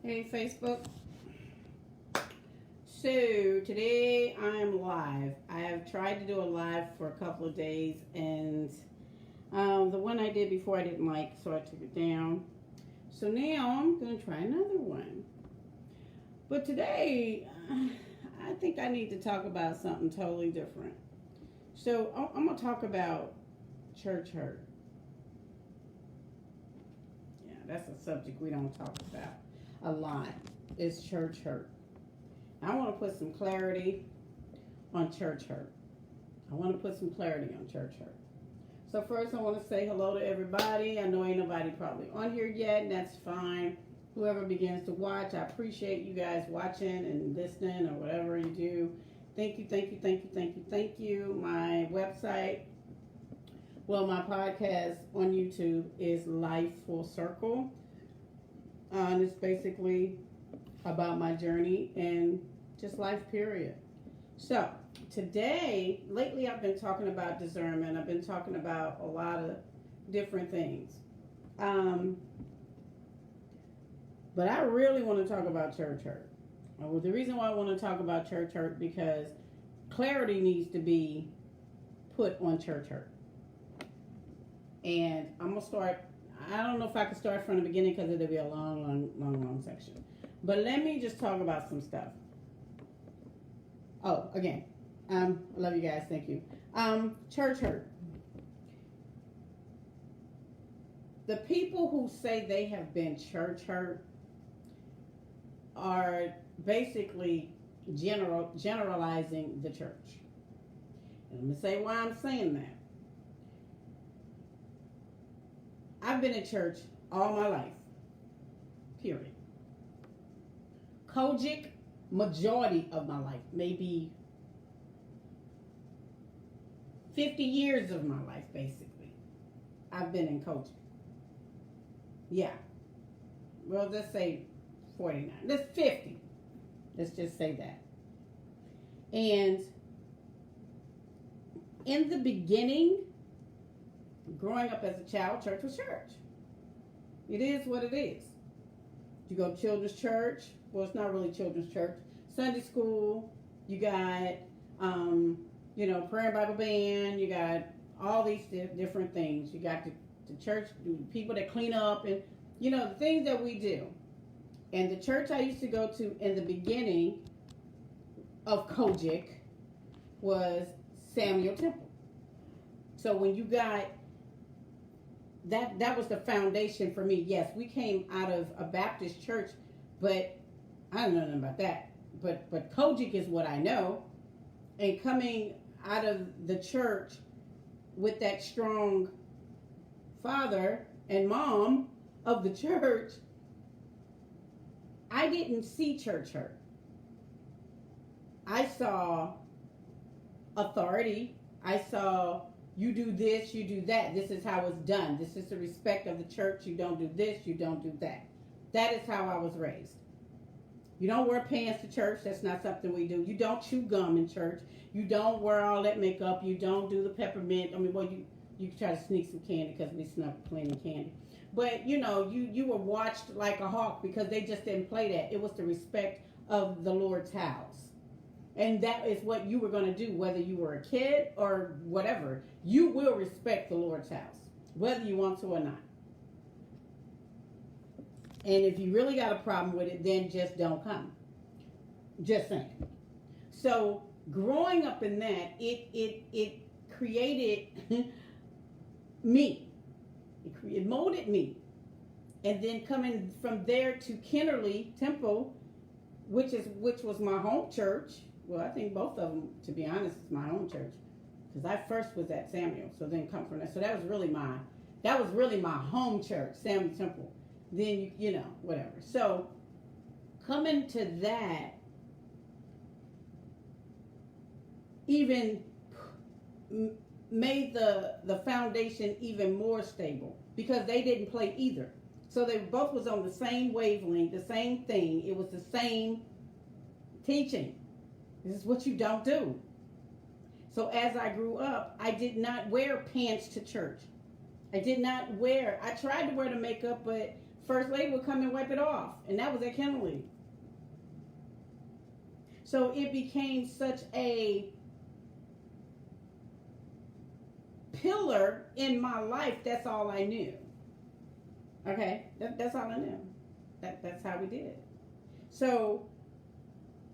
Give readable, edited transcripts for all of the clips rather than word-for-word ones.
Hey Facebook. So today I'm live. I have tried to do a live for a couple of days, and the one I did before I didn't like, so I took it down. So now I'm going to try another one. But today, I think I need to talk about something totally different. So I'm going to talk about church hurt. Yeah, that's a subject we don't talk about a lot. Is church hurt. I want to put some clarity on church hurt. I want to put some clarity on church hurt. So first I want to say hello to everybody. I know ain't nobody probably on here yet, and that's fine. Whoever begins to watch, I appreciate you guys watching and listening or whatever you do. Thank you, thank you, thank you, thank you, thank you. My website, my podcast on YouTube is Life Full Circle. And it's basically about my journey and just life, period. So today, lately I've been talking about discernment. I've been talking about a lot of different things. But I really want to talk about church hurt. Well, the reason why I want to talk about church hurt because clarity needs to be put on church hurt. And I'm going to start, I don't know if I can start from the beginning because it'll be a long section. But let me just talk about some stuff. Oh, again, I love you guys. Thank you. Church hurt. The people who say they have been church hurt are basically generalizing the church. And let me say why I'm saying that. I've been in church all my life. Period. Kojic, majority of my life, maybe 50 years of my life, basically, I've been in Kojic. Yeah. Well, let's say 49. Let's 50. Let's just say that. And in the beginning, growing up as a child, church was church. It is what it is. You go to children's church. Well, it's not really children's church. Sunday school. You got, prayer and Bible band. You got all these different things. You got the church, the people that clean up and, the things that we do. And the church I used to go to in the beginning of Kojic was Samuel Temple. So when you got that was the foundation for me. Yes, we came out of a Baptist church, but I don't know nothing about that. But Kojic is what I know. And coming out of the church with that strong father and mom of the church, I didn't see church hurt. I saw authority. I saw you do this, you do that. This is how it's done. This is the respect of the church. You don't do this, you don't do that. That is how I was raised. You don't wear pants to church. That's not something we do. You don't chew gum in church. You don't wear all that makeup. You don't do the peppermint. You try to sneak some candy because we snuck plenty of candy. But, you were watched like a hawk because they just didn't play that. It was the respect of the Lord's house. And that is what you were going to do, whether you were a kid or whatever. You will respect the Lord's house, whether you want to or not. And if you really got a problem with it, then just don't come. Just saying. So growing up in that, it created me. It molded me. And then coming from there to Kennerly Temple, which was my home church. Well, I think both of them, to be honest, is my home church. Because I first was at Samuel, so then come from that. So that was really my home church, Samuel Temple. Then, whatever. So coming to that, even made the foundation even more stable because they didn't play either. So they both was on the same wavelength, the same thing. It was the same teaching. This is what you don't do. So as I grew up, I did not wear pants to church. I tried to wear the makeup, but first lady would come and wipe it off. And that was at Kenneally. So it became such a pillar in my life. That's all I knew. Okay? That's all I knew. That's how we did it. So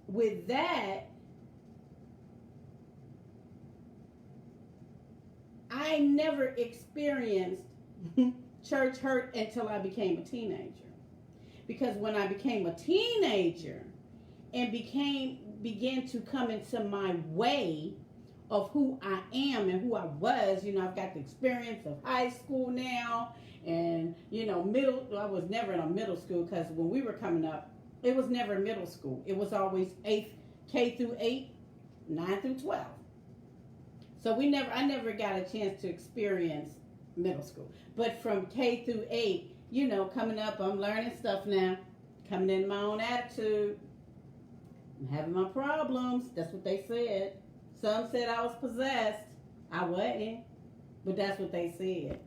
with that, I never experienced church hurt until I became a teenager. Because when I became a teenager and began to come into my way of who I am and who I was, I've got the experience of high school now and, I was never in a middle school because when we were coming up, it was never middle school. It was always K through 8, 9 through 12. So I never got a chance to experience middle school. But from K through 8, coming up, I'm learning stuff now, coming in my own attitude. I'm having my problems. That's what they said. Some said I was possessed. I wasn't. But that's what they said.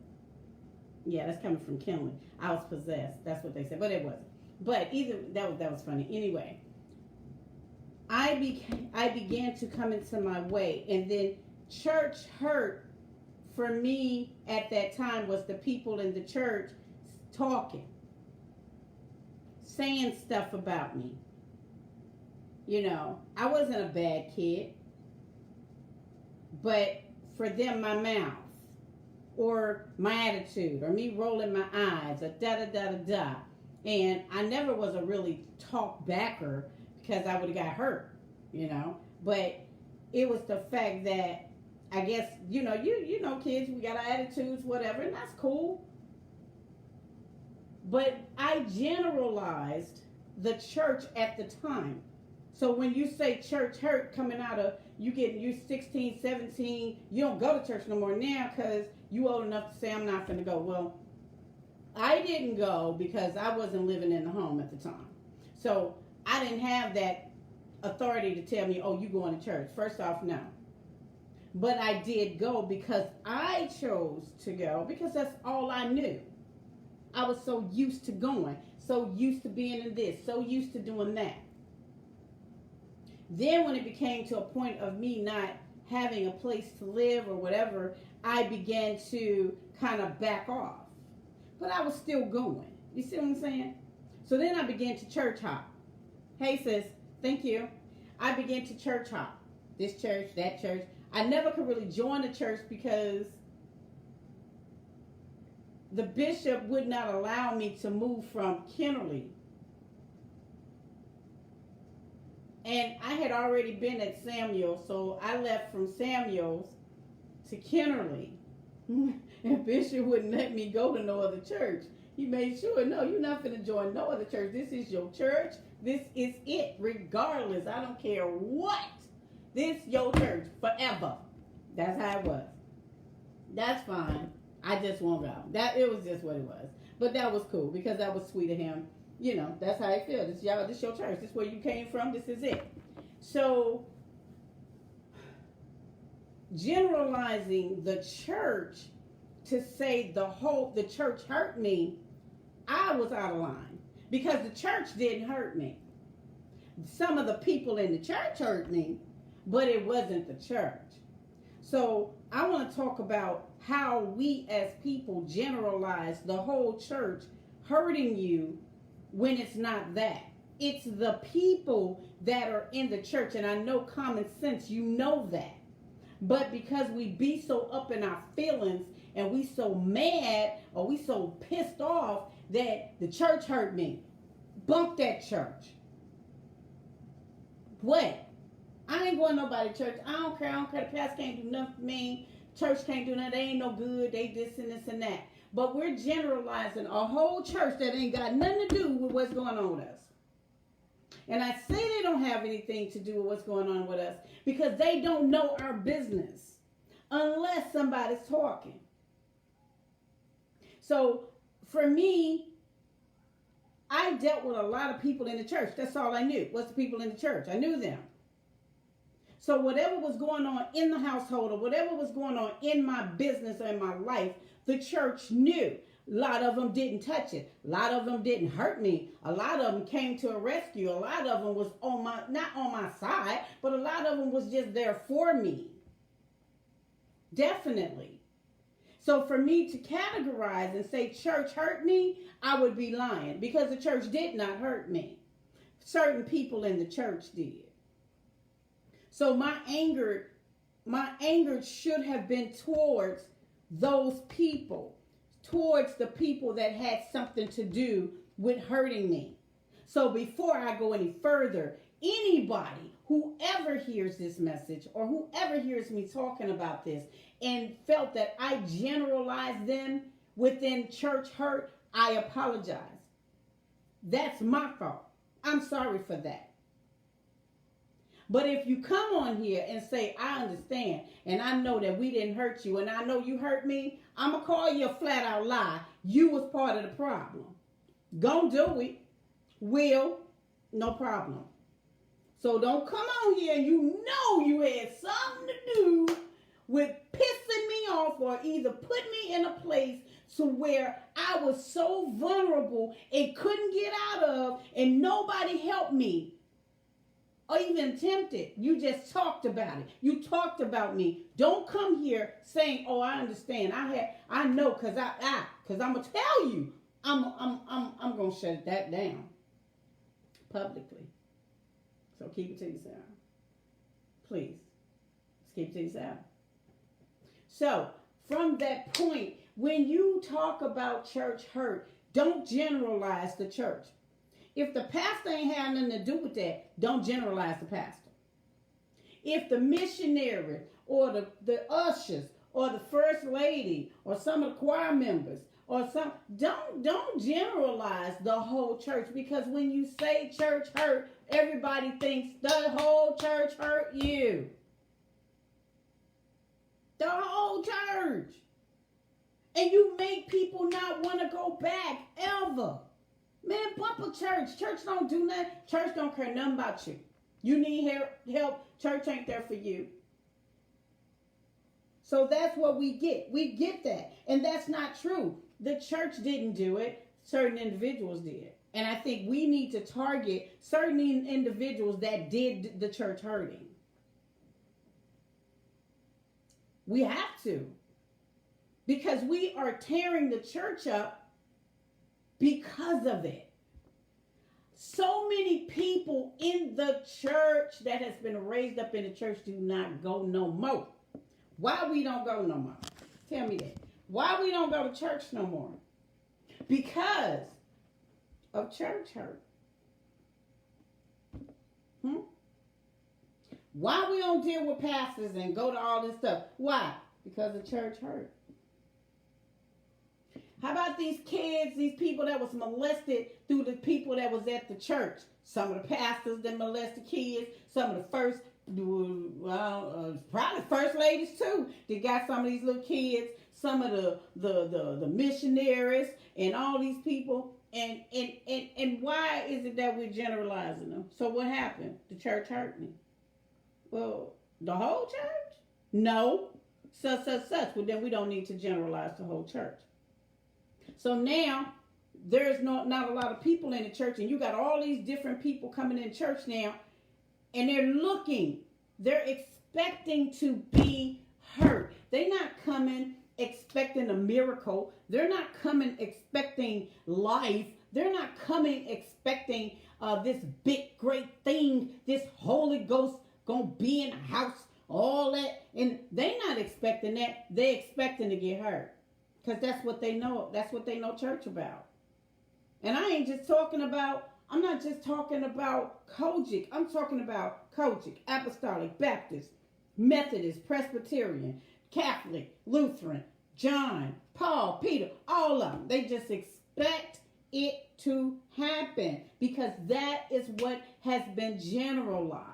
Yeah, that's coming from Kenneally. I was possessed. That's what they said. But it wasn't. But that was funny. Anyway, I began to come into my way. And then church hurt for me at that time was the people in the church talking, saying stuff about me. I wasn't a bad kid, but for them, my mouth or my attitude or me rolling my eyes or da-da-da-da-da. And I never was a really talk backer because I would have got hurt, But it was the fact that I guess, kids, we got our attitudes, whatever, and that's cool. But I generalized the church at the time. So when you say church hurt coming out of, you 16, 17, you don't go to church no more now because you old enough to say, I'm not going to go. Well, I didn't go because I wasn't living in the home at the time. So I didn't have that authority to tell me, oh, you going to church. First off, no. But I did go because I chose to go because that's all I knew. I was so used to going, so used to being in this, so used to doing that. Then when it became to a point of me not having a place to live or whatever, I began to kind of back off. But I was still going. You see what I'm saying? So then I began to church hop. Hey sis, thank you. I began to church hop. This church, that church. I never could really join the church because the bishop would not allow me to move from Kenneally. And I had already been at Samuel, so I left from Samuel's to Kenneally. And Bishop wouldn't let me go to no other church. He made sure, no, you're not going to join no other church. This is your church. This is it, regardless. I don't care what. This your church forever. That's how it was. That's fine. I just won't go. It was just what it was. But that was cool because that was sweet of him. That's how I feel. This your church. This is where you came from. This is it. So generalizing the church to say the church hurt me, I was out of line because the church didn't hurt me. Some of the people in the church hurt me, but it wasn't the church. So I want to talk about how we as people generalize the whole church hurting you when it's not that. It's the people that are in the church, and I know common sense, you know that. But because we be so up in our feelings and we so mad or we so pissed off that the church hurt me, bump that church. What? I ain't going to nobody's church. I don't care. The pastor can't do nothing for me. Church can't do nothing. They ain't no good. They this and this and that. But we're generalizing a whole church that ain't got nothing to do with what's going on with us. And I say they don't have anything to do with what's going on with us because they don't know our business unless somebody's talking. So for me, I dealt with a lot of people in the church. That's all I knew. What's the people in the church? I knew them. So whatever was going on in the household or whatever was going on in my business or in my life, the church knew. A lot of them didn't touch it. A lot of them didn't hurt me. A lot of them came to a rescue. A lot of them was not on my side, but a lot of them was just there for me. Definitely. So for me to categorize and say church hurt me, I would be lying, because the church did not hurt me. Certain people in the church did. So my anger should have been towards those people, towards the people that had something to do with hurting me. So before I go any further, anybody, whoever hears this message or whoever hears me talking about this and felt that I generalized them within church hurt, I apologize. That's my fault. I'm sorry for that. But if you come on here and say, I understand, and I know that we didn't hurt you, and I know you hurt me, I'm going to call you a flat out lie. You was part of the problem. Gonna do it. Will, no problem. So don't come on here and you know you had something to do with pissing me off or either put me in a place to where I was so vulnerable and couldn't get out of, and nobody helped me or even tempted. You just talked about it. You talked about me. Don't come here saying, "Oh, I understand. I know, cause I'm gonna tell you. I'm gonna shut that down publicly. So keep it to yourself, please. Just keep it to yourself." So from that point, when you talk about church hurt, don't generalize the church. If the pastor ain't had nothing to do with that, don't generalize the pastor. If the missionary or the ushers or the first lady or some of the choir members or some, don't generalize the whole church, because when you say church hurt, everybody thinks the whole church hurt you. The whole church. And you make people not want to go back ever. Man, bump a church. Church don't do nothing. Church don't care nothing about you. You need help. Church ain't there for you. So that's what we get. We get that. And that's not true. The church didn't do it. Certain individuals did. And I think we need to target certain individuals that did the church hurting. We have to. Because we are tearing the church up because of it. So many people in the church that has been raised up in the church do not go no more. Why we don't go no more? Tell me that. Why we don't go to church no more? Because of church hurt. Why we don't deal with pastors and go to all this stuff? Why? Because the church hurt. How about these kids, these people that was molested through the people that was at the church? Some of the pastors that molested kids, some of the probably first ladies too. They got some of these little kids, some of the missionaries and all these people. And why is it that we're generalizing them? So what happened? The church hurt me. Well, the whole church? No. Such. Well, then we don't need to generalize the whole church. So now there's not a lot of people in the church, and you got all these different people coming in church now, and they're expecting to be hurt. They're not coming expecting a miracle. They're not coming expecting life. They're not coming expecting this big, great thing, this Holy Ghost gonna be in the house, all that. And they're not expecting that. They're expecting to get hurt. Because that's what they know. That's what they know church about. And I'm not just talking about Kojic. I'm talking about Kojic, Apostolic, Baptist, Methodist, Presbyterian, Catholic, Lutheran, John, Paul, Peter, all of them. They just expect it to happen because that is what has been generalized.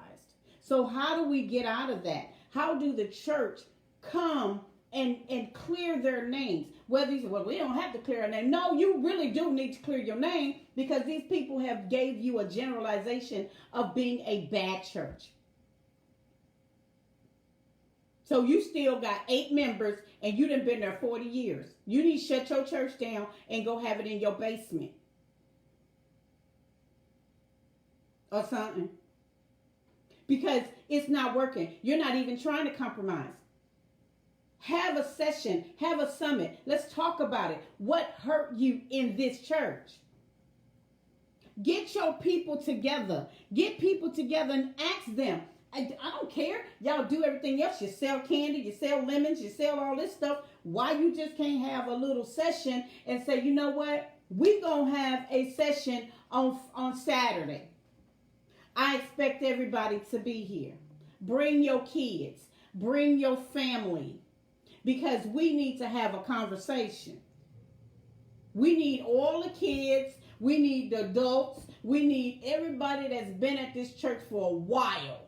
So how do we get out of that? How do the church come and clear their names? Whether you say, well, we don't have to clear our name. No, you really do need to clear your name, because these people have gave you a generalization of being a bad church. So you still got 8 members and you done been there 40 years. You need to shut your church down and go have it in your basement. Or something. Because it's not working. You're not even trying to compromise. Have a session. Have a summit. Let's talk about it. What hurt you in this church? Get your people together. Get people together and ask them. I don't care. Y'all do everything else. You sell candy. You sell lemons. You sell all this stuff. Why you just can't have a little session and say, you know what? We going to have a session on Saturday. I expect everybody to be here. Bring your kids. Bring your family. Because we need to have a conversation. We need all the kids. We need the adults. We need everybody that's been at this church for a while.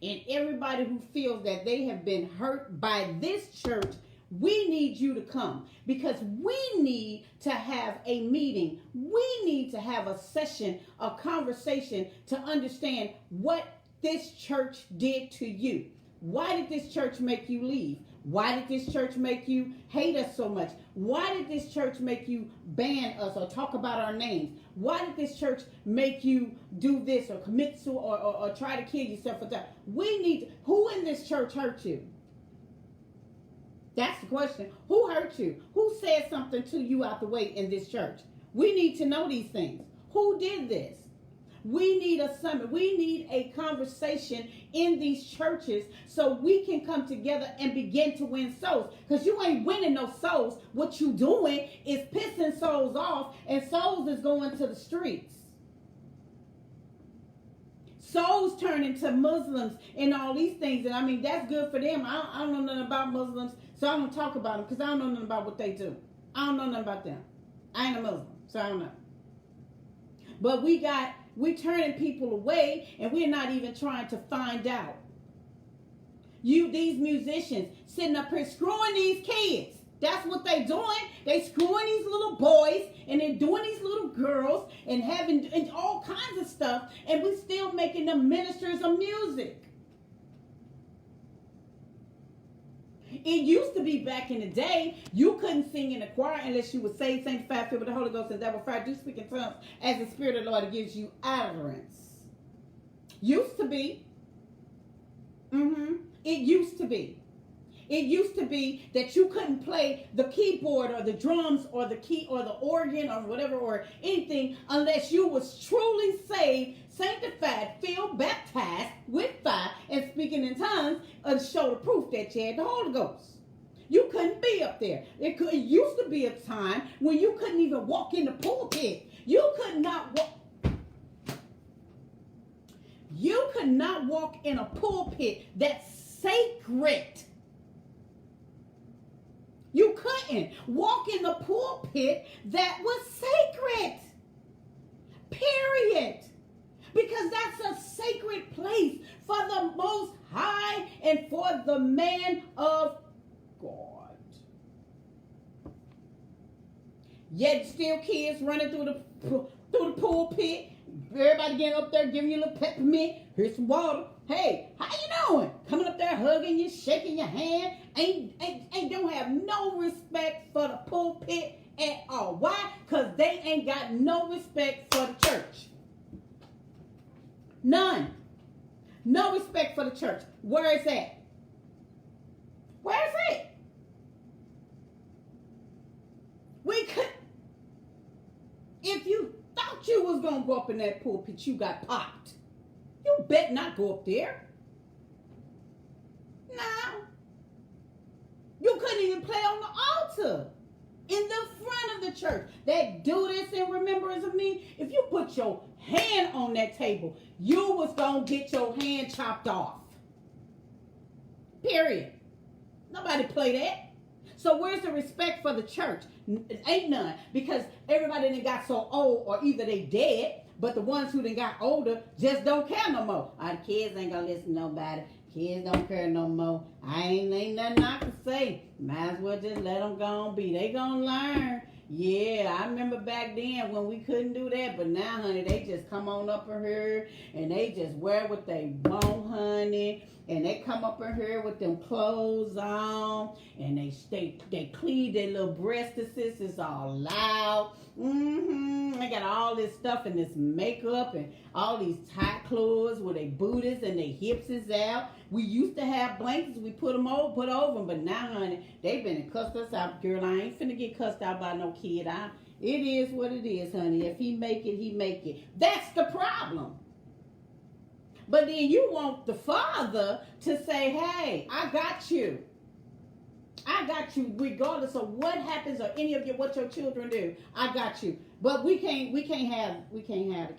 And everybody who feels that they have been hurt by this church, we need you to come. Because we need to have a meeting. We need to have a session, a conversation to understand what this church did to you. Why did this church make you leave? Why did this church make you hate us so much? Why did this church make you ban us or talk about our names? Why did this church make you do this or commit to or try to kill yourself for that? We need, who in this church hurt you? That's the question. Who hurt you? Who said something to you out the way in this church? We need to know these things. Who did this? We need a summit. We need a conversation in these churches so we can come together and begin to win souls. Because you ain't winning no souls. What you doing is pissing souls off, and souls is going to the streets. Souls turn into Muslims and all these things. And I mean, that's good for them. I don't know nothing about Muslims, so I'm going to talk about them because I don't know nothing about what they do. I don't know nothing about them. I ain't a Muslim, so I don't know. But we turning people away, and we're not even trying to find out. These musicians sitting up here screwing these kids. That's what they doing. They screwing these little boys, and they're doing these little girls, and having and all kinds of stuff, and we still making them ministers of music. It used to be back in the day, you couldn't sing in a choir unless you were saved, sanctified, filled with the Holy Ghost, and devil fire, do speak in tongues as the Spirit of the Lord gives you utterance. Used to be. It used to be. It used to be that you couldn't play the keyboard or the drums or the key or the organ or whatever or anything unless you was truly saved, sanctified, filled, baptized with fire, and speaking in tongues to show the proof that you had the Holy Ghost. You couldn't be up there. It used to be a time when you couldn't even walk in the pulpit. You could not walk. You could not walk in a pulpit that's sacred. You couldn't walk in the pulpit that was sacred. Period. Because that's a sacred place for the Most High and for the man of God. Yet still kids running through the pulpit. Everybody getting up there giving you a little peppermint. Here's some water. Hey, how you doing? Coming up there hugging you, shaking your hand. Ain't don't have no respect for the pulpit at all. Why? Because they ain't got no respect for the church. None. No respect for the church. Where is that? Where is it? We could. If you thought you was going to go up in that pulpit, you got popped. You bet not go up there. No. You couldn't even play on the altar in the front of the church. That do this in remembrance of me. If you put your hand on that table, you was going to get your hand chopped off. Period. Nobody play that. So where's the respect for the church? Ain't none. Because everybody done got so old, or either they dead, but the ones who done got older just don't care no more. The kids ain't gonna listen to nobody. Kids don't care no more. Ain't nothing I can say. Might as well just let them go on be. They gonna learn. Yeah, I remember back then when we couldn't do that, but now, honey, they just come on up in here and they just wear what they want, honey. and they come up in here with them clothes on, and they cleave their little breastises. It's all loud. They got all this stuff and this makeup and all these tight clothes with their booties and their hips is out. We used to have blankets. We put over them, but now, honey, they been cussed us out. Girl, I ain't finna get cussed out by no kid. It is what it is, honey. If he make it, he make it. That's the problem. But then you want the father to say, hey, I got you. I got you regardless of what happens or any of what your children do. I got you. But we can't have the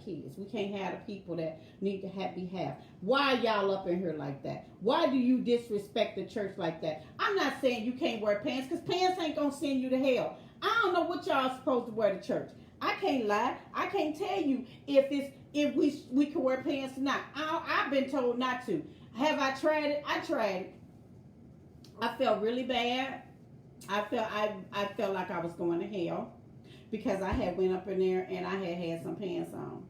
kids. We can't have the people that need to be have. Why y'all up in here like that? Why do you disrespect the church like that? I'm not saying you can't wear pants, because pants ain't gonna send you to hell. I don't know what y'all supposed to wear to church. I can't lie. I can't tell you if we can wear pants or not. I've been told not to. Have I tried it? I tried it. I felt really bad. I felt like I was going to hell because I had went up in there and I had some pants on.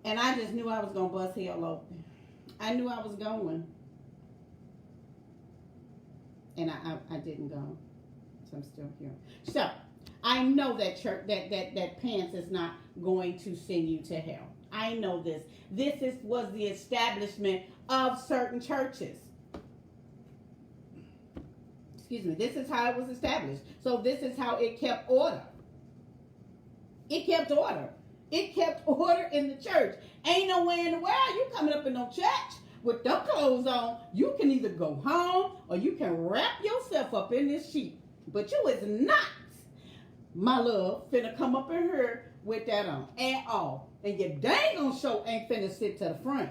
And I just knew I was going to bust hell open. I knew I was going. And I didn't go. So I'm still here. So I know that church that pants is not going to send you to hell. I know this. This was the establishment of certain churches. Excuse me. This is how it was established. So this is how it kept order. It kept order. It kept order in the church. Ain't no way in the world you coming up in no church with them clothes on. You can either go home or you can wrap yourself up in this sheet. But you is not, my love, finna come up in here with that on at all. And your dang on show ain't finna sit to the front.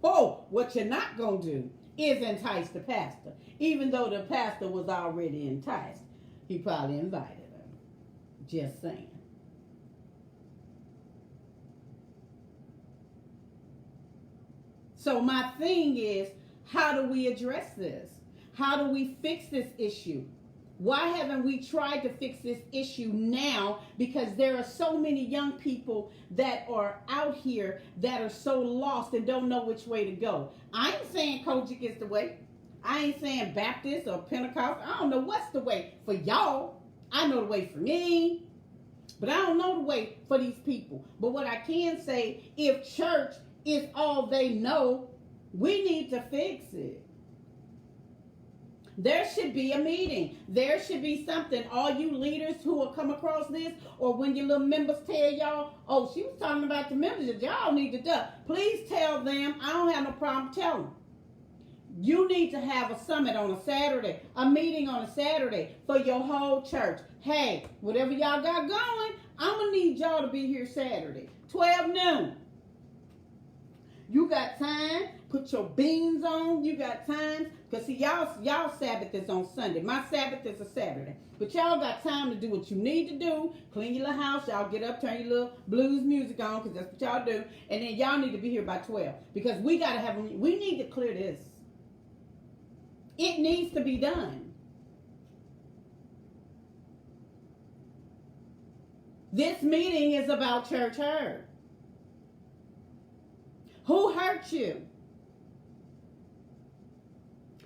Oh, what you're not gonna do is entice the pastor. Even though the pastor was already enticed, he probably invited her. Just saying. So my thing is, how do we address this? How do we fix this issue? Why haven't we tried to fix this issue now? Because there are so many young people that are out here that are so lost and don't know which way to go. I ain't saying Kojic is the way. I ain't saying Baptist or Pentecost. I don't know what's the way for y'all. I know the way for me. But I don't know the way for these people. But what I can say, if church is all they know, we need to fix it. There should be a meeting. There should be something. All you leaders who will come across this, or when your little members tell y'all, oh, she was talking about the members that y'all need to do. Please tell them. I don't have no problem telling them. You need to have a summit on a Saturday, a meeting on a Saturday for your whole church. Hey, whatever y'all got going, I'm going to need y'all to be here Saturday, 12 noon. You got time. Put your beans on. You got time. Because see, y'all Sabbath is on Sunday. My Sabbath is a Saturday. But y'all got time to do what you need to do. Clean your little house. Y'all get up, turn your little blues music on, because that's what y'all do. And then y'all need to be here by 12. Because we need to clear this. It needs to be done. This meeting is about church hurt. Who hurt you?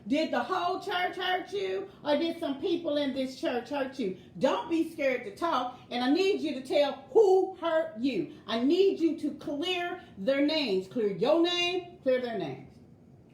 Did the whole church hurt you, or did some people in this church hurt you? Don't be scared to talk, and I need you to tell who hurt you. I need you to clear their names. Clear your name, clear their names.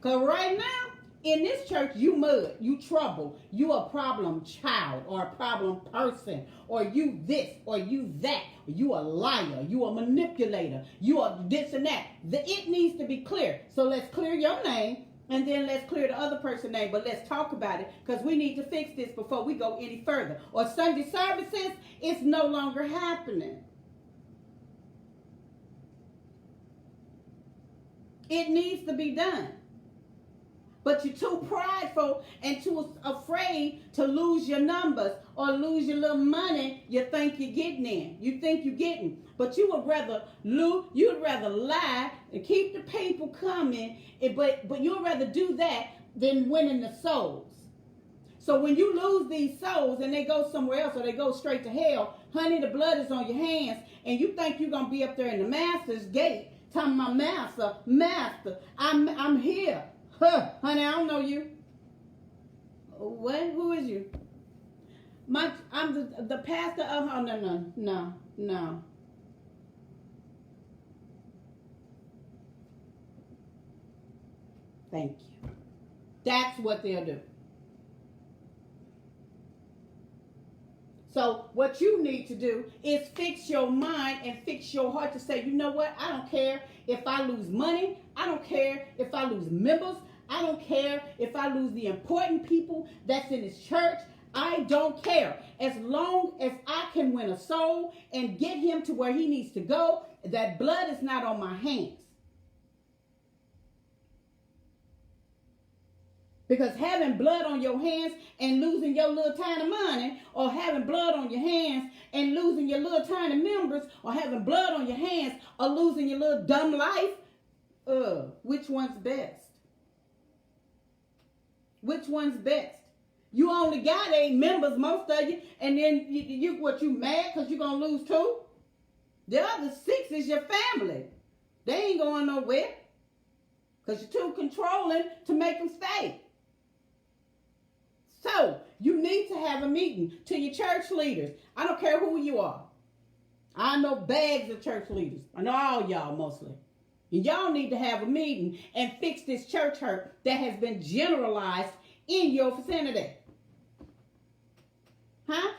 Because right now, in this church, you mud, you trouble, you a problem child, or a problem person, or you this, or you that, you a liar, you a manipulator, you a this and that. It needs to be clear. So let's clear your name, and then let's clear the other person's name, but let's talk about it, because we need to fix this before we go any further. Or Sunday services, it's no longer happening. It needs to be done. But you're too prideful and too afraid to lose your numbers or lose your little money you think you're getting in. You think you're getting. But you would rather lie and keep the people coming, but you'd rather do that than winning the souls. So when you lose these souls and they go somewhere else or they go straight to hell, honey, the blood is on your hands, and you think you're going to be up there in the master's gate Talking about master, I'm here. Huh, honey, I don't know you. What? Who is you? I'm the pastor of. Oh, no. Thank you. That's what they'll do. So what you need to do is fix your mind and fix your heart to say, you know what? I don't care if I lose money. I don't care if I lose members. I don't care if I lose the important people that's in this church. I don't care. As long as I can win a soul and get him to where he needs to go, that blood is not on my hands. Because having blood on your hands and losing your little tiny money, or having blood on your hands and losing your little tiny members, or having blood on your hands or losing your little dumb life, which one's best? Which one's best? You only got 8 members, most of you, and then you mad because you're going to lose 2? The other 6 is your family. They ain't going nowhere because you're too controlling to make them stay. So, you need to have a meeting to your church leaders. I don't care who you are. I know bags of church leaders. I know all y'all mostly. And y'all need to have a meeting and fix this church hurt that has been generalized in your vicinity. Huh?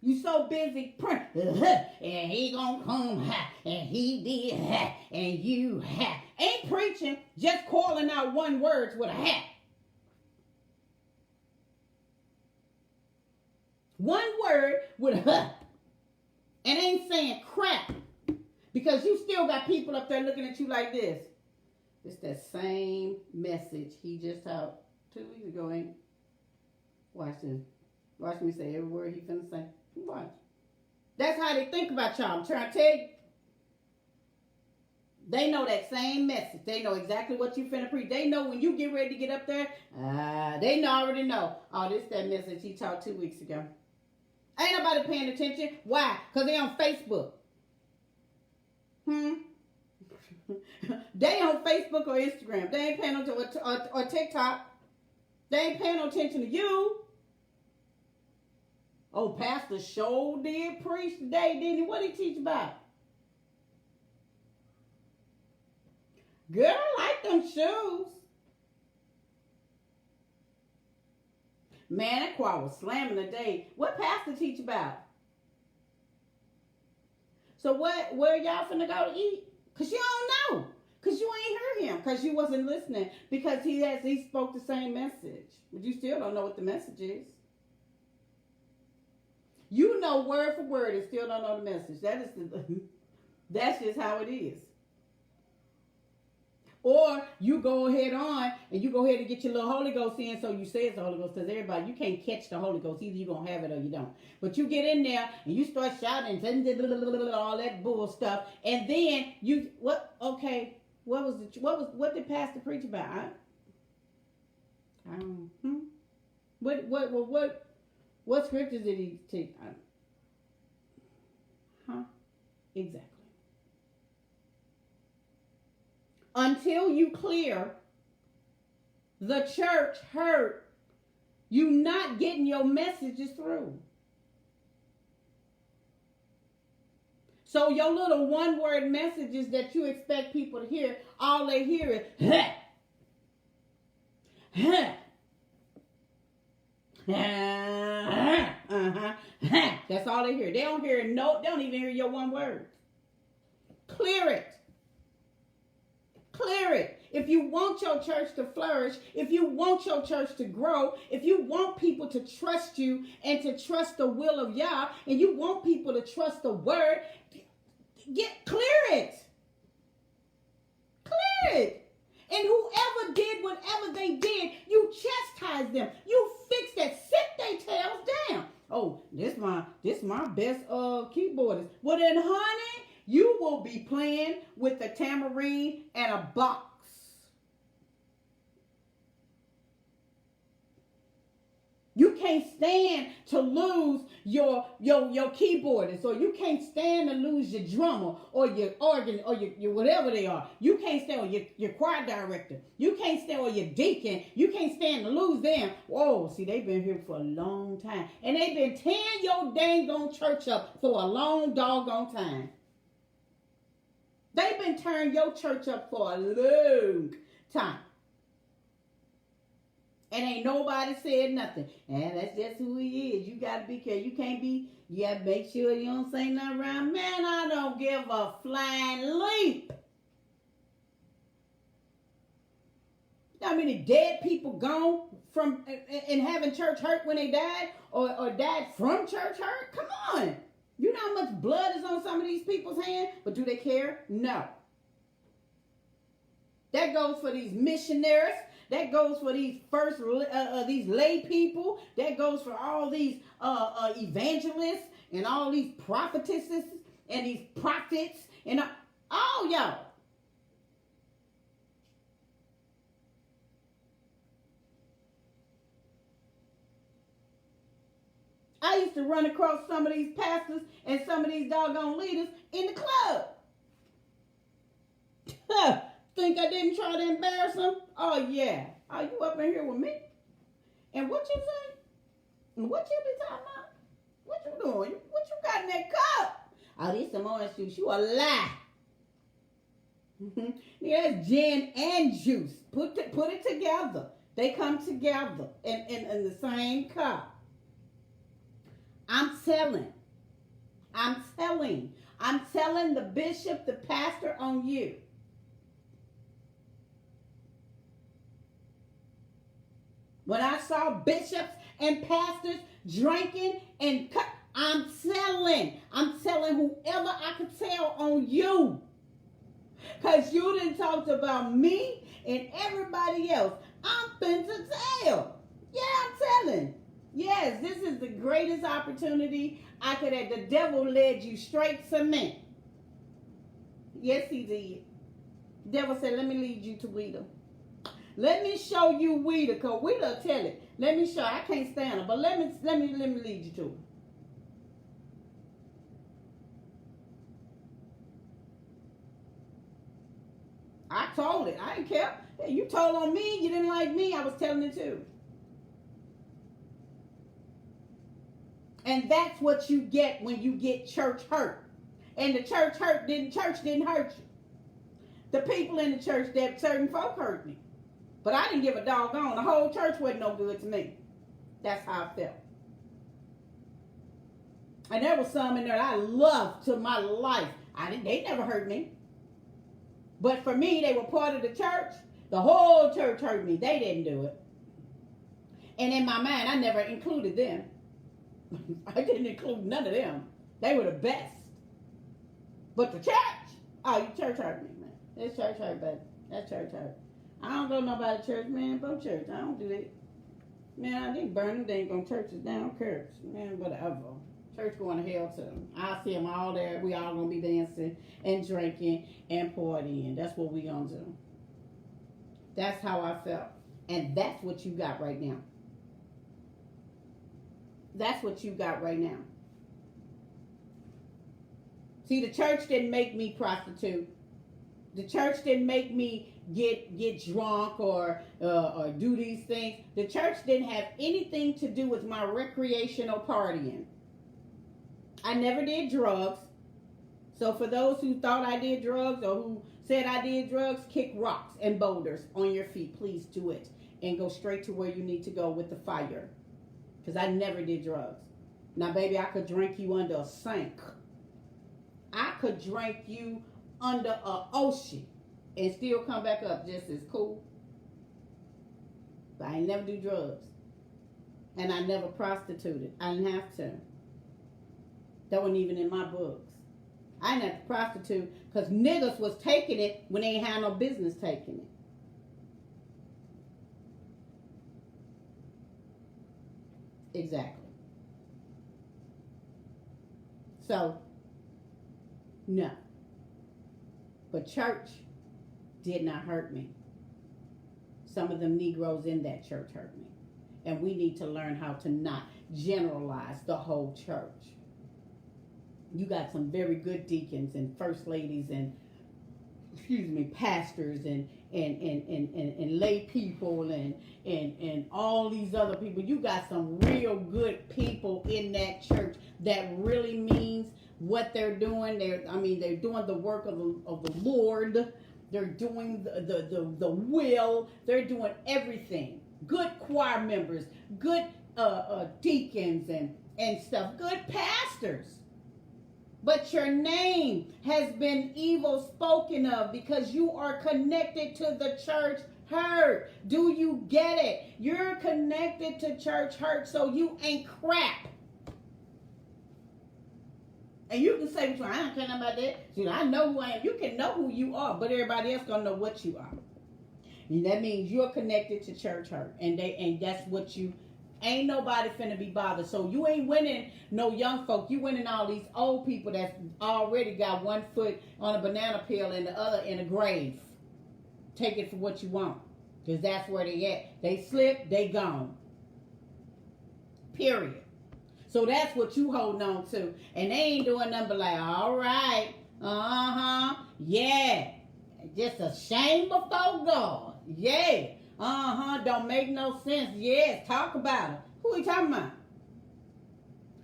You so busy praying, and he gonna come, and he did, and you, ain't preaching, just calling out one word with a hat. One word with a and ain't saying crap, because you still got people up there looking at you like this. It's that same message he just taught 2 weeks ago, ain't it? Watch this. Watch me say every word he finna say. Watch. That's how they think about y'all. I'm trying to tell you. They know that same message. They know exactly what you finna preach. They know when you get ready to get up there, they already know. Oh, this that message he taught 2 weeks ago. Ain't nobody paying attention. Why? Because they on Facebook. They on Facebook or Instagram. They ain't paying no attention, or TikTok. They ain't paying no attention to you. Oh, Pastor Show did preach today, didn't he? What did he teach about? Girl, I like them shoes. Man, that choir was slamming today. What Pastor teach about? So where y'all finna go to eat? Because you don't know. Because you ain't heard him. Because you wasn't listening. Because he spoke the same message. But you still don't know what the message is. You know word for word and still don't know the message. That's just how it is. Or you go ahead on and you go ahead and get your little Holy Ghost in, so you say it's the Holy Ghost, because everybody, you can't catch the Holy Ghost. Either you're going to have it or you don't. But you get in there and you start shouting all that bull stuff, and then what did Pastor preach about? What scriptures did he take? Exactly. Until you clear the church hurt, you not getting your messages through. So your little one-word messages that you expect people to hear, all they hear is, That's all they hear. They don't even hear your one word. Clear it. Clear it. If you want your church to flourish, if you want your church to grow, if you want people to trust you and to trust the will of Yah, and you want people to trust the word, clear it. Clear it. And whoever did whatever they did, you chastise them. You fix that. Sit their tails down. Oh, this my best keyboardist. Well then, honey, you will be playing with a tambourine and a box. You can't stand to lose your keyboardist, or you can't stand to lose your drummer or your organ or your whatever they are. You can't stand, or your choir director. You can't stand, or your deacon. You can't stand to lose them. Whoa, see, they've been here for a long time. And they've been tearing your dang on church up for a long doggone time. They've been tearing your church up for a long time. And ain't nobody said nothing. And that's just who he is. You got to be careful. You got to make sure you don't say nothing around. Man, I don't give a flying leap. How many dead people gone from and having church hurt when they died, or died from church hurt? Come on. You know how much blood is on some of these people's hands? But do they care? No. That goes for these missionaries. That goes for these these lay people. That goes for all these evangelists and all these prophetesses and these prophets and all y'all. I used to run across some of these pastors and some of these doggone leaders in the club. Think I didn't try to embarrass them? Oh, yeah. Are you up in here with me? And what you say? And what you be talking about? What you doing? What you got in that cup? Oh, these some orange juice. You a lie. Yeah, that's gin and juice. Put it together. They come together in the same cup. I'm telling the bishop, the pastor on you. When I saw bishops and pastors drinking and I'm telling whoever I could tell on you. Because you didn't talk about me and everybody else. I'm finna tell. Yeah, I'm telling. Yes, this is the greatest opportunity I could have. The devil led you straight to me. Yes, he did. The devil said, let me lead you to Weeda. Let me show you Weeda, because Weeda tell it. Let me show. I can't stand her, but let me lead you to her. I told it. I didn't care. Hey, you told on me. You didn't like me. I was telling it too. And that's what you get when you get church hurt. And the church didn't hurt you. The people in the church, that certain folk hurt me. But I didn't give a doggone. The whole church wasn't no good to me. That's how I felt. And there was some in there I loved to my life. They never hurt me. But for me, they were part of the church. The whole church hurt me. They didn't do it. And in my mind, I never included them. I didn't include none of them. They were the best. But the church, your church hurt me, man. This church hurt, baby. That church hurt. I don't go nobody church, man, but church. I don't do that. Man, I think burning dang on churches down church. Man, whatever. Church going to hell to them. I see them all there. We all going to be dancing and drinking and partying. That's what we going to do. That's how I felt. And that's what you got right now. That's what you got right now. See, the church didn't make me prostitute. The church didn't make me get drunk or do these things. The church didn't have anything to do with my recreational partying. I never did drugs. So for those who thought I did drugs or who said I did drugs, kick rocks and boulders on your feet. Please do it. And go straight to where you need to go with the fire. Because I never did drugs. Now, baby, I could drink you under a sink. I could drink you under an ocean and still come back up just as cool. But I ain't never do drugs. And I never prostituted. I didn't have to. That wasn't even in my books. I didn't have to prostitute because niggas was taking it when they ain't had no business taking it. Exactly. So, no. But church did not hurt me. Some of them Negroes in that church hurt me. And we need to learn how to not generalize the whole church. You got some very good deacons and first ladies and pastors and lay people and all these other people. You got some real good people in that church that really means what they're doing. They're doing the work of the Lord. They're doing the will. They're doing everything. Good choir members, good deacons and stuff, good pastors. But your name has been evil spoken of because you are connected to the church hurt. Do you get it? You're connected to church hurt, so you ain't crap. And you can say, well, I don't care about that. See, I know who I am. You can know who you are, but everybody else gonna know what you are. And that means you're connected to church hurt, and that's what you. Ain't nobody finna be bothered. So you ain't winning no young folk. You winning all these old people that's already got one foot on a banana peel and the other in a grave. Take it for what you want. Because that's where they at. They slip, they gone. Period. So that's what you holding on to. And they ain't doing nothing but like, all right, yeah. Just a shame before God. Yeah. Don't make no sense. Yes, talk about it. Who we talking about?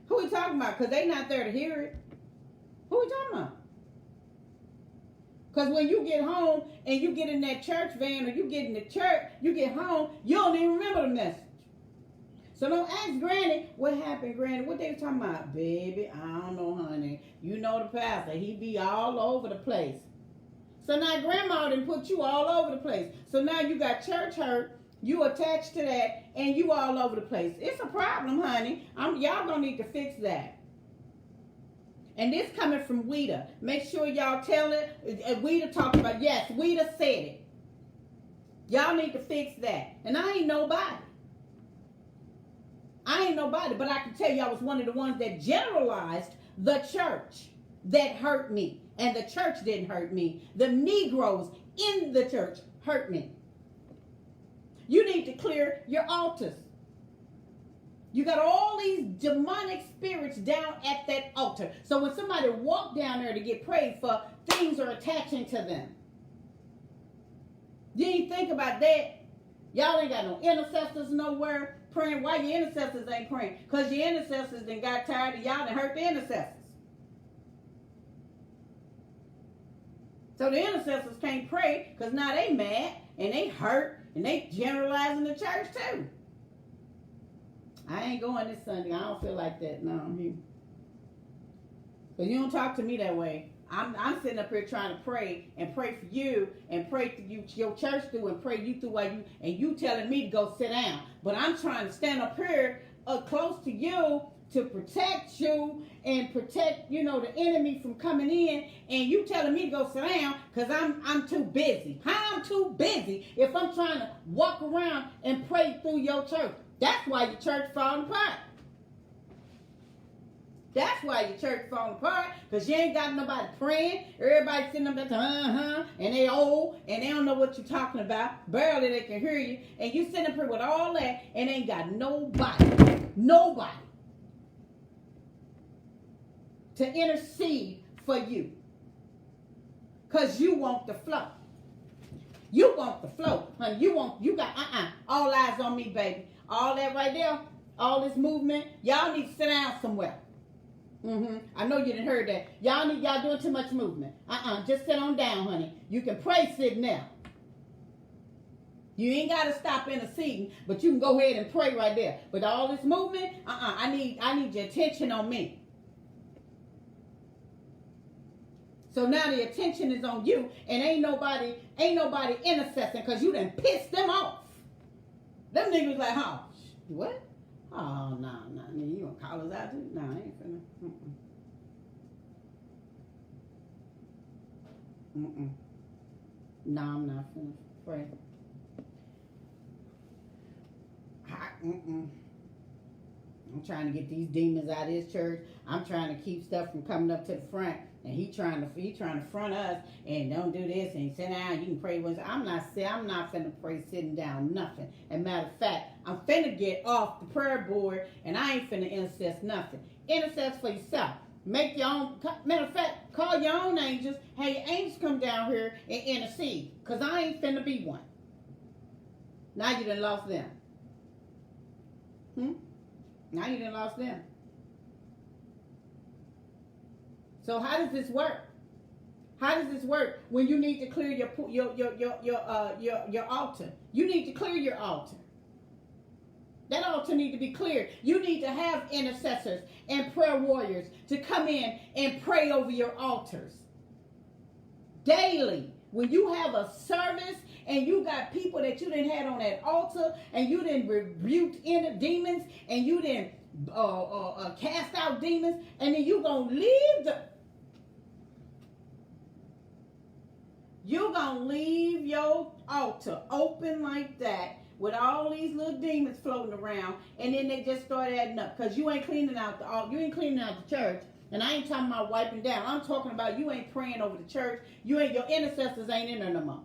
Who we talking about? Because they not there to hear it. Who we talking about? Because when you get home and you get in that church van or you get in the church, you get home, you don't even remember the message. So don't ask Granny, what happened, Granny? What they talking about? Baby, I don't know, honey. You know the pastor. He be all over the place. So now grandma done put you all over the place. So now you got church hurt, you attached to that, and you all over the place. It's a problem, honey. Y'all gonna need to fix that. And this coming from Weta. Make sure y'all tell it. Weta talked about, yes, Weta said it. Y'all need to fix that. And I ain't nobody. But I can tell you I was one of the ones that generalized the church that hurt me. And the church didn't hurt me. The Negroes in the church hurt me. You need to clear your altars. You got all these demonic spirits down at that altar. So when somebody walk down there to get prayed for, things are attaching to them. You ain't think about that. Y'all ain't got no intercessors nowhere praying. Why your intercessors ain't praying? Because your intercessors done got tired of y'all and hurt the intercessors. So the intercessors can't pray because now they mad and they hurt and they generalizing the church too. I ain't going this Sunday. I don't feel like that. No. Because you don't talk to me that way. I'm sitting up here trying to pray and pray for you and pray for you, your church through and pray you through while you telling me to go sit down. But I'm trying to stand up here close to you to protect you and protect, the enemy from coming in, and you telling me to go sit down because I'm too busy. How I'm too busy if I'm trying to walk around and pray through your church? That's why your church falling apart. That's why your church falling apart, because you ain't got nobody praying. Everybody sitting up there, and they old, and they don't know what you're talking about. Barely they can hear you, and you sitting up here with all that, and ain't got nobody to intercede for you, because you want the flow. You want the flow, honey. You got all eyes on me, baby. All that right there, all this movement, y'all need to sit down somewhere. I know you didn't heard that. Y'all doing too much movement. Just sit on down, honey. You can pray sitting there. You ain't got to stop interceding, but you can go ahead and pray right there. But all this movement, I need your attention on me. So now the attention is on you, and ain't nobody intercessing because you done pissed them off. Them niggas like, what? Oh, no. You gonna call us out too? No, I ain't finna. No, I'm not finna pray. I'm trying to get these demons out of this church. I'm trying to keep stuff from coming up to the front. And he trying to front us and don't do this and sit down. You can pray once. I'm not finna pray sitting down, nothing. As a matter of fact, I'm finna get off the prayer board and I ain't finna intercess nothing. Intercess for yourself. Make your own, matter of fact, call your own angels. Have your angels come down here and intercede. Because I ain't finna be one. Now you done lost them. Now you done lost them. So how does this work? How does this work when you need to clear your altar? You need to clear your altar. That altar need to be cleared. You need to have intercessors and prayer warriors to come in and pray over your altars. Daily. When you have a service and you got people that you didn't have on that altar and you didn't rebuke inner demons and you didn't cast out demons and then you gonna leave you're gonna leave your altar open like that with all these little demons floating around, and then they just start adding up because you ain't cleaning out the altar, you ain't cleaning out the church. And I ain't talking about wiping down. I'm talking about you ain't praying over the church. You ain't, your intercessors ain't in there no more.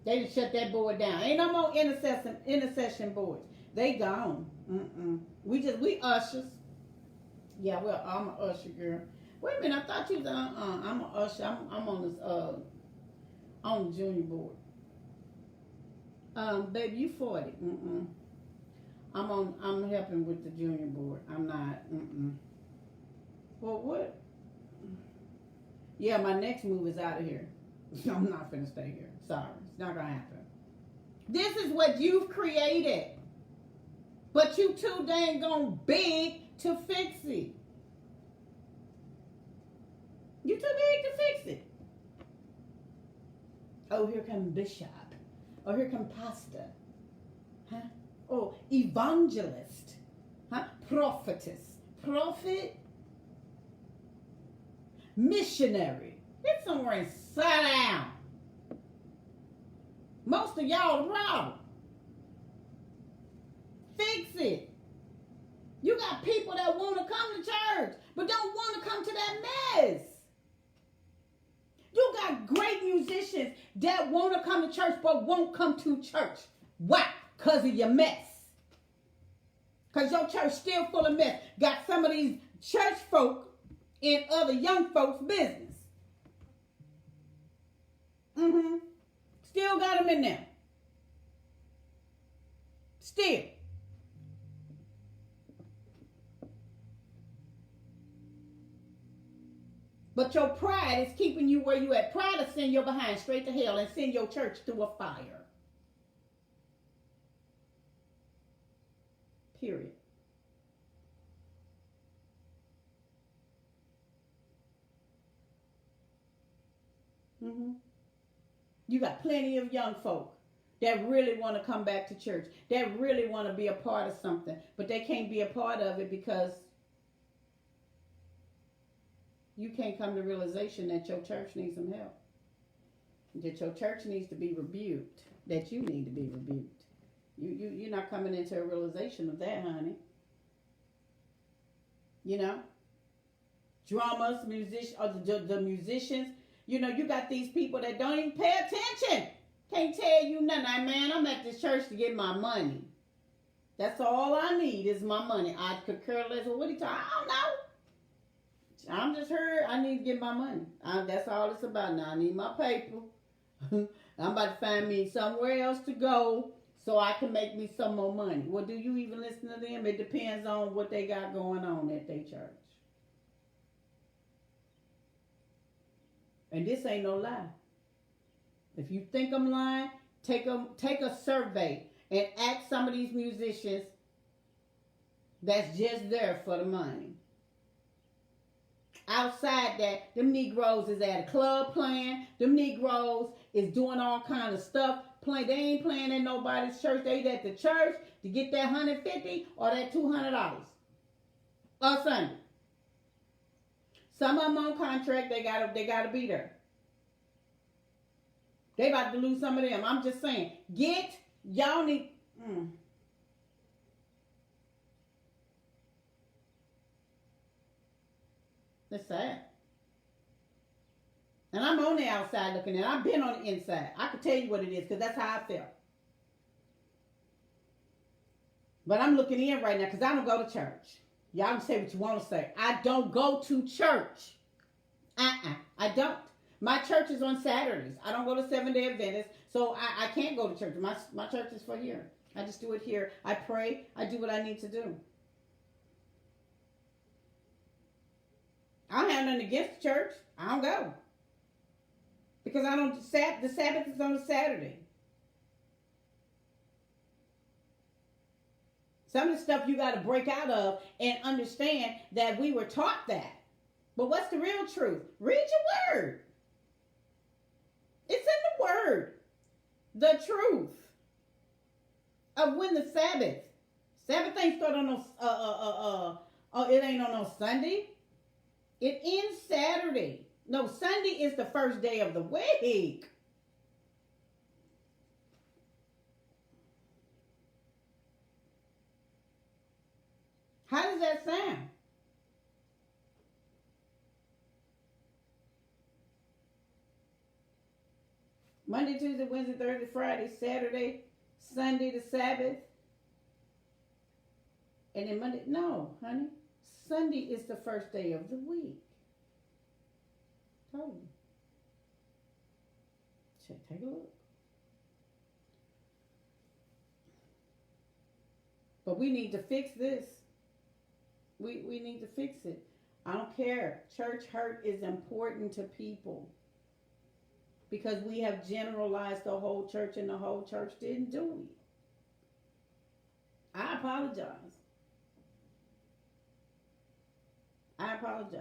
They just shut that board down. Ain't no more intercession boards. They gone. We ushers. Yeah, well, I'm an usher girl. Wait a minute, I thought you was I'm an usher. I'm on this on the junior board. Baby, you 40. I'm helping with the junior board. I'm not. Well, what? Yeah, my next move is out of here. I'm not finna stay here. Sorry, it's not gonna happen. This is what you've created, but you too dang gone big to fix it. You too big to fix it. Oh, here come bishop. Oh, here come pastor. Huh? Oh, evangelist. Huh? Prophetess. Prophet. Missionary. Get somewhere and sit down. Most of y'all the problem. Fix it. You got people that want to come to church, but don't want to come to that mess. You got great musicians that want to come to church, but won't come to church. Why? Because of your mess. Because your church still full of mess. Got some of these church folk in other young folks' business. Still got them in there. Still. But your pride is keeping you where you at. Pride will send your behind straight to hell and send your church through a fire. Period. You got plenty of young folk that really want to come back to church, that really want to be a part of something, but they can't be a part of it because you can't come to realization that your church needs some help, that your church needs to be rebuked, that you need to be rebuked. You're not coming into a realization of that, honey. You know, drummers, musicians, or the musicians. You know, you got these people that don't even pay attention. Can't tell you nothing. Man, I'm at this church to get my money. That's all I need is my money. I could care less. Well, what are you talking? I don't know. I'm just heard I need to get my money. That's all it's about now. I need my paper. I'm about to find me somewhere else to go so I can make me some more money. Well, do you even listen to them? It depends on what they got going on at their church. And this ain't no lie. If you think I'm lying, take a survey and ask some of these musicians that's just there for the money. Outside that, them Negroes is at a club playing. Them Negroes is doing all kind of stuff. They ain't playing at nobody's church. They at the church to get that $150 or that $200 a Sunday. Some of them on contract. They gotta be there. They about to lose some of them. I'm just saying. Y'all need. That's sad. And I'm on the outside looking in. I've been on the inside. I can tell you what it is because that's how I felt. But I'm looking in right now because I don't go to church. Y'all can say what you want to say. I don't go to church. I don't. My church is on Saturdays. I don't go to Seventh-day Adventist, so I can't go to church. My church is for here. I just do it here. I pray. I do what I need to do. I don't have nothing against the church. I don't go. Because I don't, the Sabbath is on a Saturday. Some of the stuff you got to break out of and understand that we were taught that. But what's the real truth? Read your word. It's in the word. The truth of when the Sabbath ain't start on no, it ain't on no Sunday. It ends Saturday. No, Sunday is the first day of the week. How does that sound? Monday, Tuesday, Wednesday, Thursday, Friday, Saturday, Sunday, the Sabbath. And then Monday, no, honey. Sunday is the first day of the week. Told you. Take a look. But we need to fix this. We need to fix it. I don't care. Church hurt is important to people. Because we have generalized the whole church and the whole church didn't do it. I apologize. I apologize.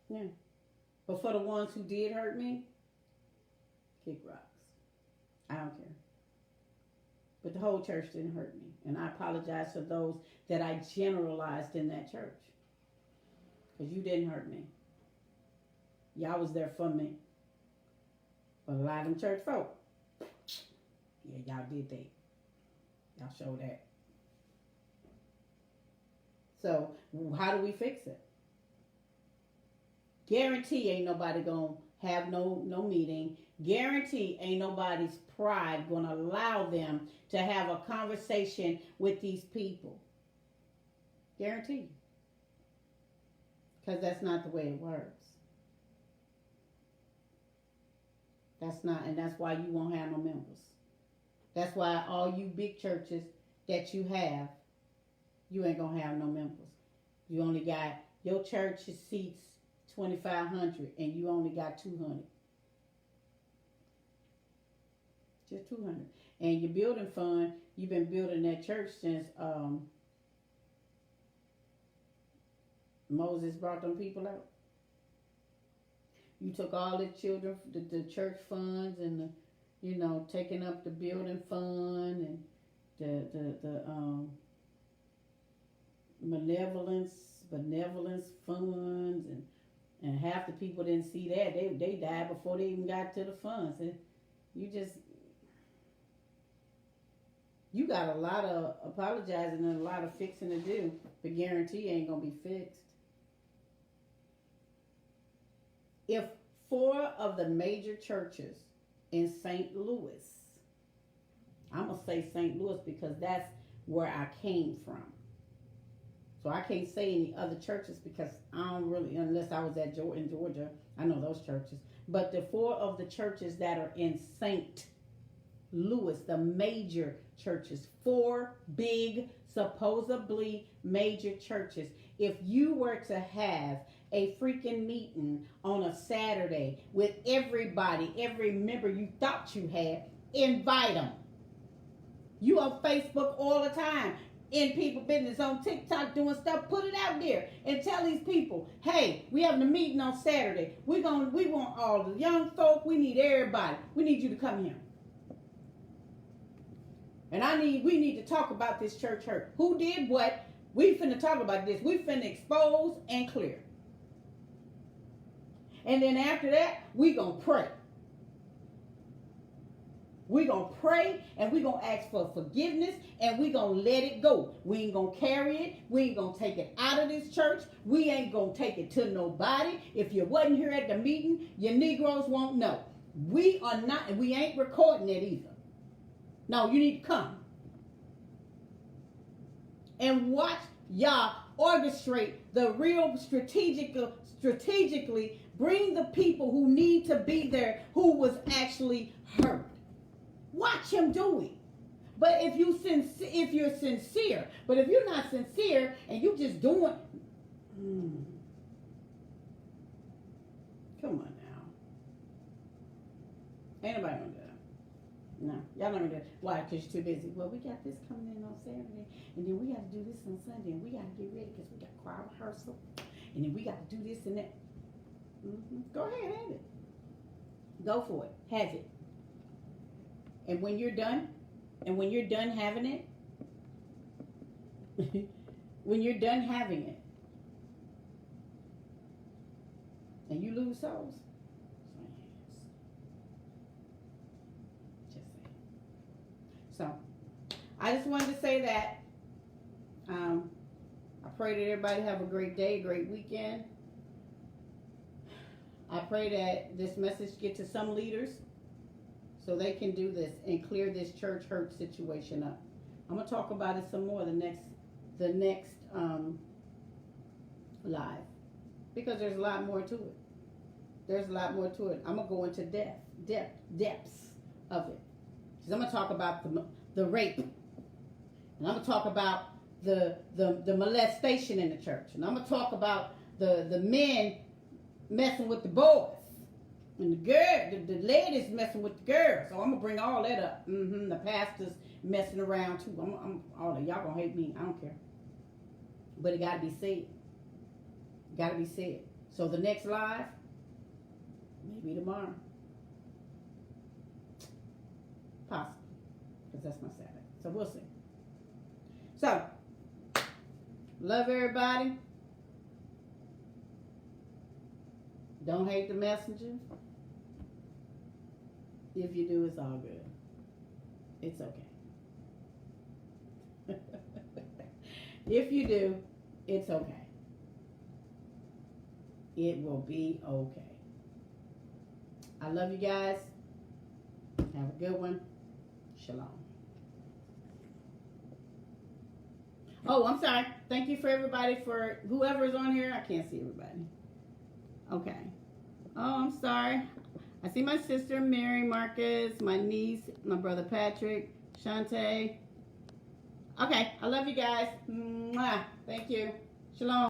Yeah. But for the ones who did hurt me, kick rocks. I don't care. But the whole church didn't hurt me. And I apologize for those that I generalized in that church. Because you didn't hurt me. Y'all was there for me. But a lot of them church folk, yeah, y'all did that. Y'all showed that. So, how do we fix it? Guarantee ain't nobody gonna have no meeting. Guarantee ain't nobody's pride gonna allow them to have a conversation with these people. Guarantee. Because that's not the way it works. That's not, and that's why you won't have no members. That's why all you big churches that you have, you ain't gonna have no members. You only got, your church seats 2,500 and you only got 200. Just 200. And your building fund, you've been building that church since Moses brought them people out. You took all the children, the church funds and the, taking up the building fund and the benevolence funds and half the people didn't see that. They died before they even got to the funds. And you got a lot of apologizing and a lot of fixing to do, but guarantee ain't gonna be fixed. If 4 of the major churches in St. Louis, I'm gonna say St. Louis because that's where I came from. So I can't say any other churches because I don't really, unless I was in Georgia, I know those churches. But the 4 of the churches that are in St. Louis, the major churches, 4 big, supposedly major churches. If you were to have a freaking meeting on a Saturday with everybody, every member you thought you had, invite them. You on Facebook all the time, in people business, on TikTok doing stuff, put it out there and tell these people, hey, we having a meeting on Saturday. We want all the young folk, we need everybody. We need you to come here. And we need to talk about this church hurt. Who did what? We finna talk about this. We finna expose and clear. And then after that, we gonna pray. We're going to pray and we're going to ask for forgiveness and we're going to let it go. We ain't going to carry it. We ain't going to take it out of this church. We ain't going to take it to nobody. If you wasn't here at the meeting, your Negroes won't know. We are not, and we ain't recording it either. No, you need to come and watch y'all orchestrate the real strategically bring the people who need to be there who was actually hurt. Watch him do it. But if you're sincere, but if you're not sincere and you just doing, come on now. Ain't nobody gonna do that. No, y'all not gonna do that. Why? Because you're too busy. Well, we got this coming in on Saturday, and then we got to do this on Sunday, and we got to get ready because we got choir rehearsal, and then we got to do this and that. Go ahead, have it. Go for it. Have it. And when you're done having it, when you're done having it, and you lose souls, just say. So, I just wanted to say that. I pray that everybody have a great day, a great weekend. I pray that this message get to some leaders so they can do this and clear this church hurt situation up. I'm gonna talk about it some more the next live, because there's a lot more to it. There's a lot more to it. I'm gonna go into depths of it. Because I'm gonna talk about the rape, and I'm gonna talk about the molestation in the church, and I'm gonna talk about the men messing with the boys, and the ladies messing with the girls. So I'm gonna bring all that up. The pastors messing around too. I'm all that. Y'all gonna hate me. I don't care. But it gotta be said. Gotta be said. So the next live, maybe tomorrow, possibly, because that's my Sabbath. So we'll see. So love everybody. Don't hate the messenger. If you do, it's all good. It's okay. If you do, it's okay. It will be okay. I love you guys. Have a good one. Shalom. Oh, I'm sorry. Thank you for everybody, for whoever is on here. I can't see everybody. Okay. Oh, I'm sorry. I see my sister, Mary Marcus, my niece, my brother Patrick, Shantae. Okay. I love you guys. Mwah. Thank you. Shalom.